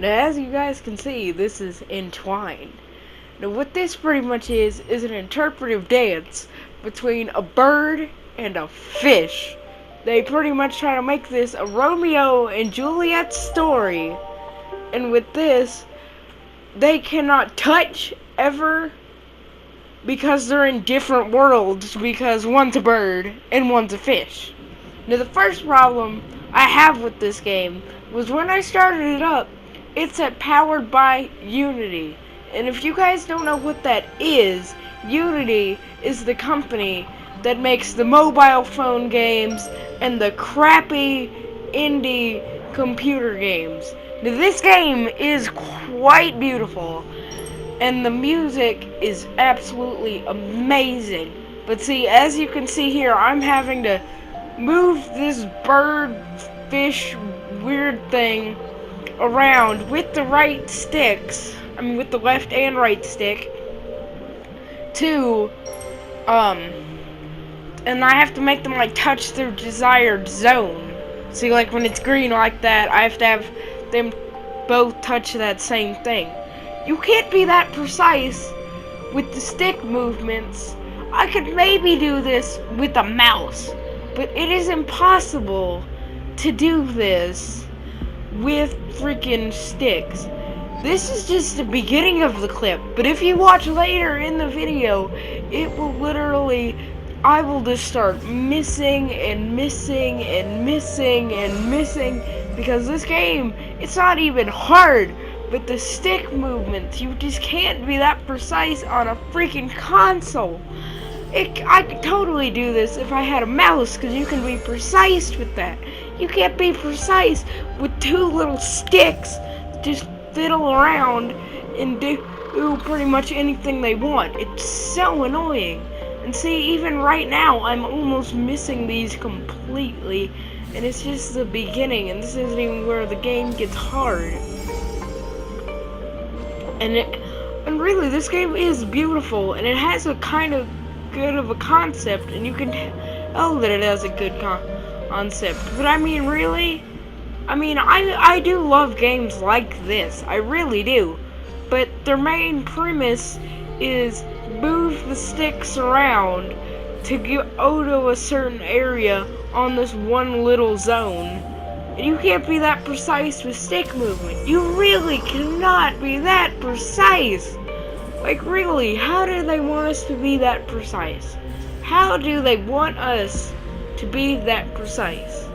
Now, as you guys can see, this is Entwind. Now, what this pretty much is an interpretive dance between a bird and a fish. They pretty much try to make this a Romeo and Juliet story. And with this, they cannot touch ever because they're in different worlds, because one's a bird and one's a fish. Now, the first problem I have with this game was when I started it up, it said powered by Unity. And if you guys don't know what that is, Unity is the company that makes the mobile phone games and the crappy indie computer games. Now, this game is quite beautiful, and the music is absolutely amazing. But see, as you can see here, I'm having to move this bird, fish, weird thing around with the right sticks. I mean, with the left and right stick. And I have to make them like touch their desired zone. See, like when it's green like that, I have to have them both touch that same thing. You can't be that precise with the stick movements. I could maybe do this with a mouse, but it is impossible to do this with freaking sticks. This is just the beginning of the clip, but if you watch later in the video, it will literally, I will just start missing and missing and missing and missing, because this game, it's not even hard, but the stick movements, you just can't be that precise on a freaking console. I could totally do this if I had a mouse, because you can be precise with that. You can't be precise with two little sticks, just fiddle around and do pretty much anything they want. It's so annoying. And see, even right now, I'm almost missing these completely, and it's just the beginning, and this isn't even where the game gets hard. And really, this game is beautiful, and it has a kind of good of a concept, and you can tell that it has a good concept. But I mean, really, I do love games like this. I really do. But their main premise is move the sticks around to go to a certain area on this one little zone. And you can't be that precise with stick movement. You really cannot be that precise. Like, really, how do they want us to be that precise? How do they want us to be that precise?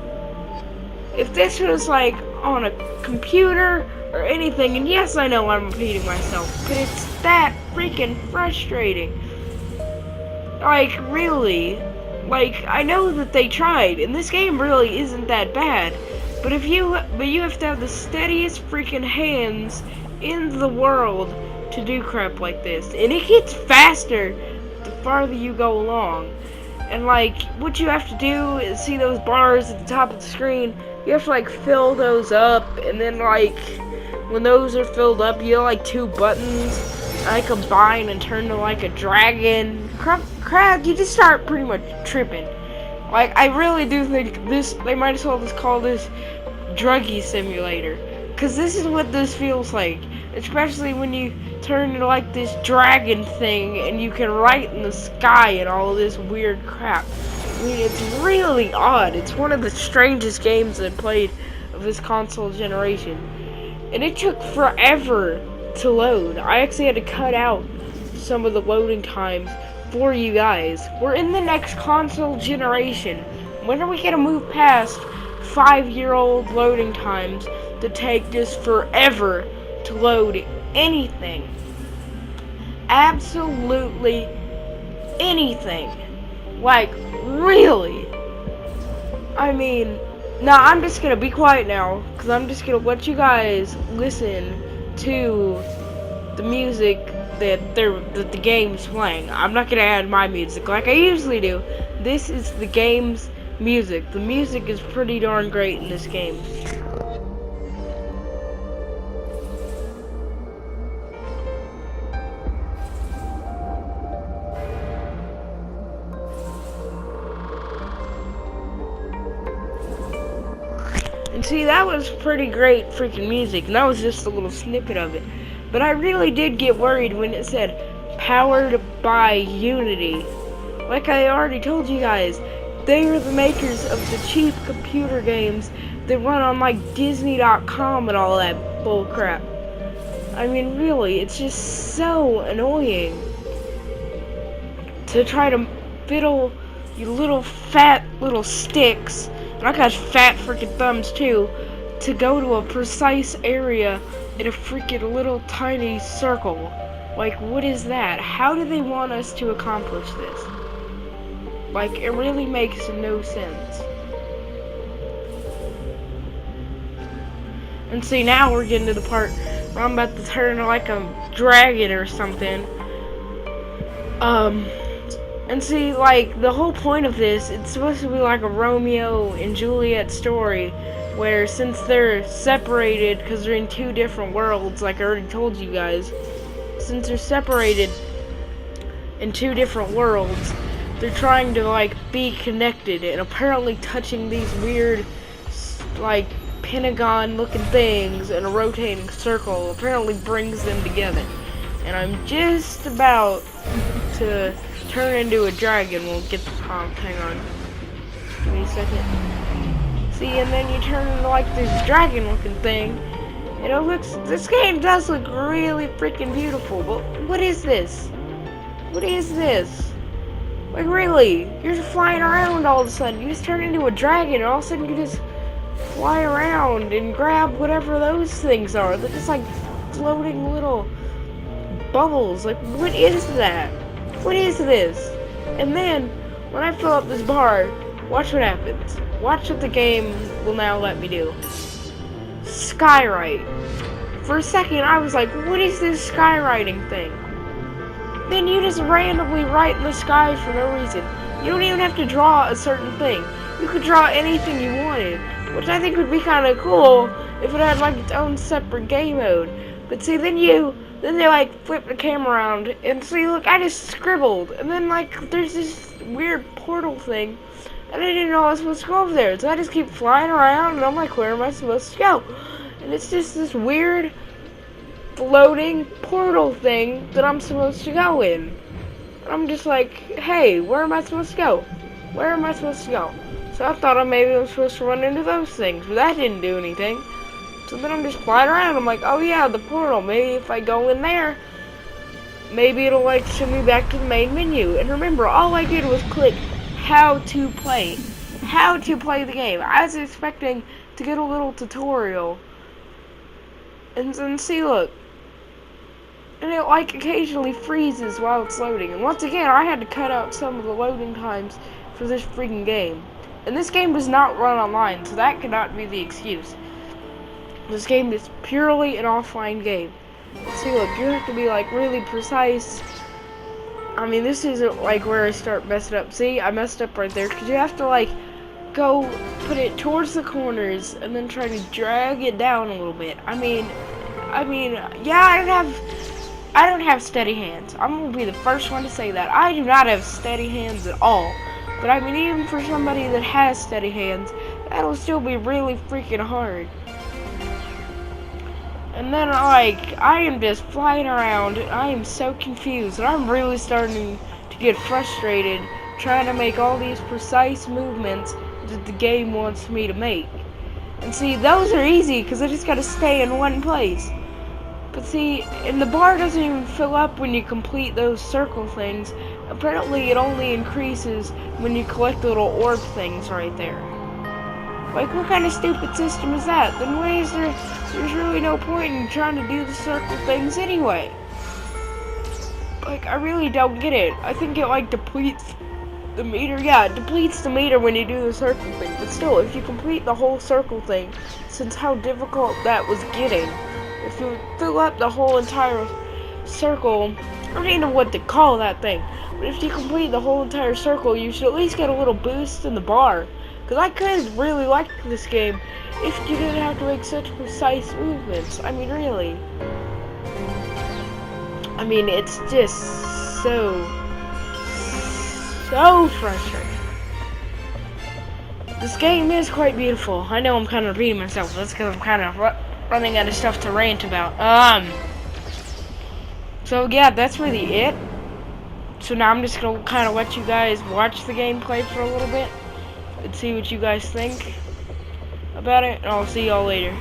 If this was, like, on a computer or anything, and yes, I know I'm repeating myself, but it's that freaking frustrating. Like, really. Like, I know that they tried, and this game really isn't that bad, but you have to have the steadiest freaking hands in the world to do crap like this, and it gets faster the farther you go along. And like, what you have to do is see those bars at the top of the screen. You have to like fill those up, and then like when those are filled up, you have like two buttons. I combine and turn to like a dragon. Crap, you just start pretty much tripping. Like, I really do think this, they might as well just call this druggy simulator, cause this is what this feels like. Especially when you turn into like this dragon thing and you can write in the sky and all this weird crap. I mean, it's really odd. It's one of the strangest games I've played of this console generation. And it took forever to load. I actually had to cut out some of the loading times for you guys. We're in the next console generation. When are we gonna move past 5-year-old loading times that take just forever to load anything? Absolutely anything. Like, really. I mean, nah, I'm just gonna be quiet now, because I'm just gonna let you guys listen to the music that the game's playing. I'm not gonna add my music like I usually do. This is the game's music. The music is pretty darn great in this game. see, that was pretty great freaking music, and that was just a little snippet of it. But I really did get worried when it said, powered by Unity. Like I already told you guys, they are the makers of the cheap computer games that run on like Disney.com and all that bullcrap. I mean, really, it's just so annoying to try to fiddle you little fat little sticks, and I got fat freaking thumbs too, to go to a precise area in a freaking little tiny circle. Like, what is that? How do they want us to accomplish this? Like, it really makes no sense. And see, now we're getting to the part where I'm about to turn like a dragon or something. And see, like, the whole point of this, it's supposed to be like a Romeo and Juliet story, where since they're separated, because they're in two different worlds, like I already told you guys, since they're separated in two different worlds, they're trying to, like, be connected, and apparently touching these weird, like, pentagon-looking things in a rotating circle apparently brings them together. And I'm just about to turn into a dragon. We'll get the prompt. Hang on. Give me a second. See, and then you turn into like this dragon-looking thing. And it looks. This game does look really freaking beautiful. But what is this? What is this? Like, really? You're just flying around all of a sudden. You just turn into a dragon, and all of a sudden you just fly around and grab whatever those things are. They're just like floating little bubbles. Like, what is that? What is this? And then, when I fill up this bar, watch what happens. Watch what the game will now let me do. Skywrite. For a second, I was like, what is this skywriting thing? Then you just randomly write in the sky for no reason. You don't even have to draw a certain thing. You could draw anything you wanted, which I think would be kind of cool if it had like its own separate game mode. But see, then they like flip the camera around, and see, look, I just scribbled, and then like there's this weird portal thing, and I didn't know I was supposed to go over there, so I just keep flying around, and I'm like, where am I supposed to go? And it's just this weird floating portal thing that I'm supposed to go in. And I'm just like, hey, where am I supposed to go? Where am I supposed to go? So I thought maybe I was supposed to run into those things, but that didn't do anything. So then I'm just flying around. I'm like, oh yeah, the portal. Maybe if I go in there, maybe it'll like send me back to the main menu. And remember, all I did was click how to play. How to play the game. I was expecting to get a little tutorial. And then see, look. And it like occasionally freezes while it's loading. And once again, I had to cut out some of the loading times for this freaking game. And this game does not run online, so that cannot be the excuse. This game is purely an offline game. See, look, you have to be like really precise. I mean, this isn't like where I start messing up. See, I messed up right there, because you have to like go put it towards the corners and then try to drag it down a little bit. I mean, yeah, I don't have steady hands. I'm gonna be the first one to say that. I do not have steady hands at all. But I mean, even for somebody that has steady hands, that'll still be really freaking hard. And then, like, I am just flying around, and I am so confused, and I'm really starting to get frustrated trying to make all these precise movements that the game wants me to make. And see, those are easy, because I just gotta stay in one place. But see, and the bar doesn't even fill up when you complete those circle things. Apparently, it only increases when you collect little orb things right there. Like, what kind of stupid system is that? Then why is there's really no point in trying to do the circle things anyway? Like, I really don't get it. I think it, like, depletes the meter. Yeah, it depletes the meter when you do the circle thing. But still, if you complete the whole circle thing, since how difficult that was getting, if you fill up the whole entire circle, I don't even know what to call that thing, but if you complete the whole entire circle, you should at least get a little boost in the bar. Because I could really like this game if you didn't have to make such precise movements. I mean, really. I mean, it's just so frustrating. this game is quite beautiful. I know I'm kind of repeating myself. That's because I'm kind of running out of stuff to rant about. So yeah, that's really it. So now I'm just gonna kind of let you guys watch the gameplay for a little bit and see what you guys think about it. And I'll see y'all later.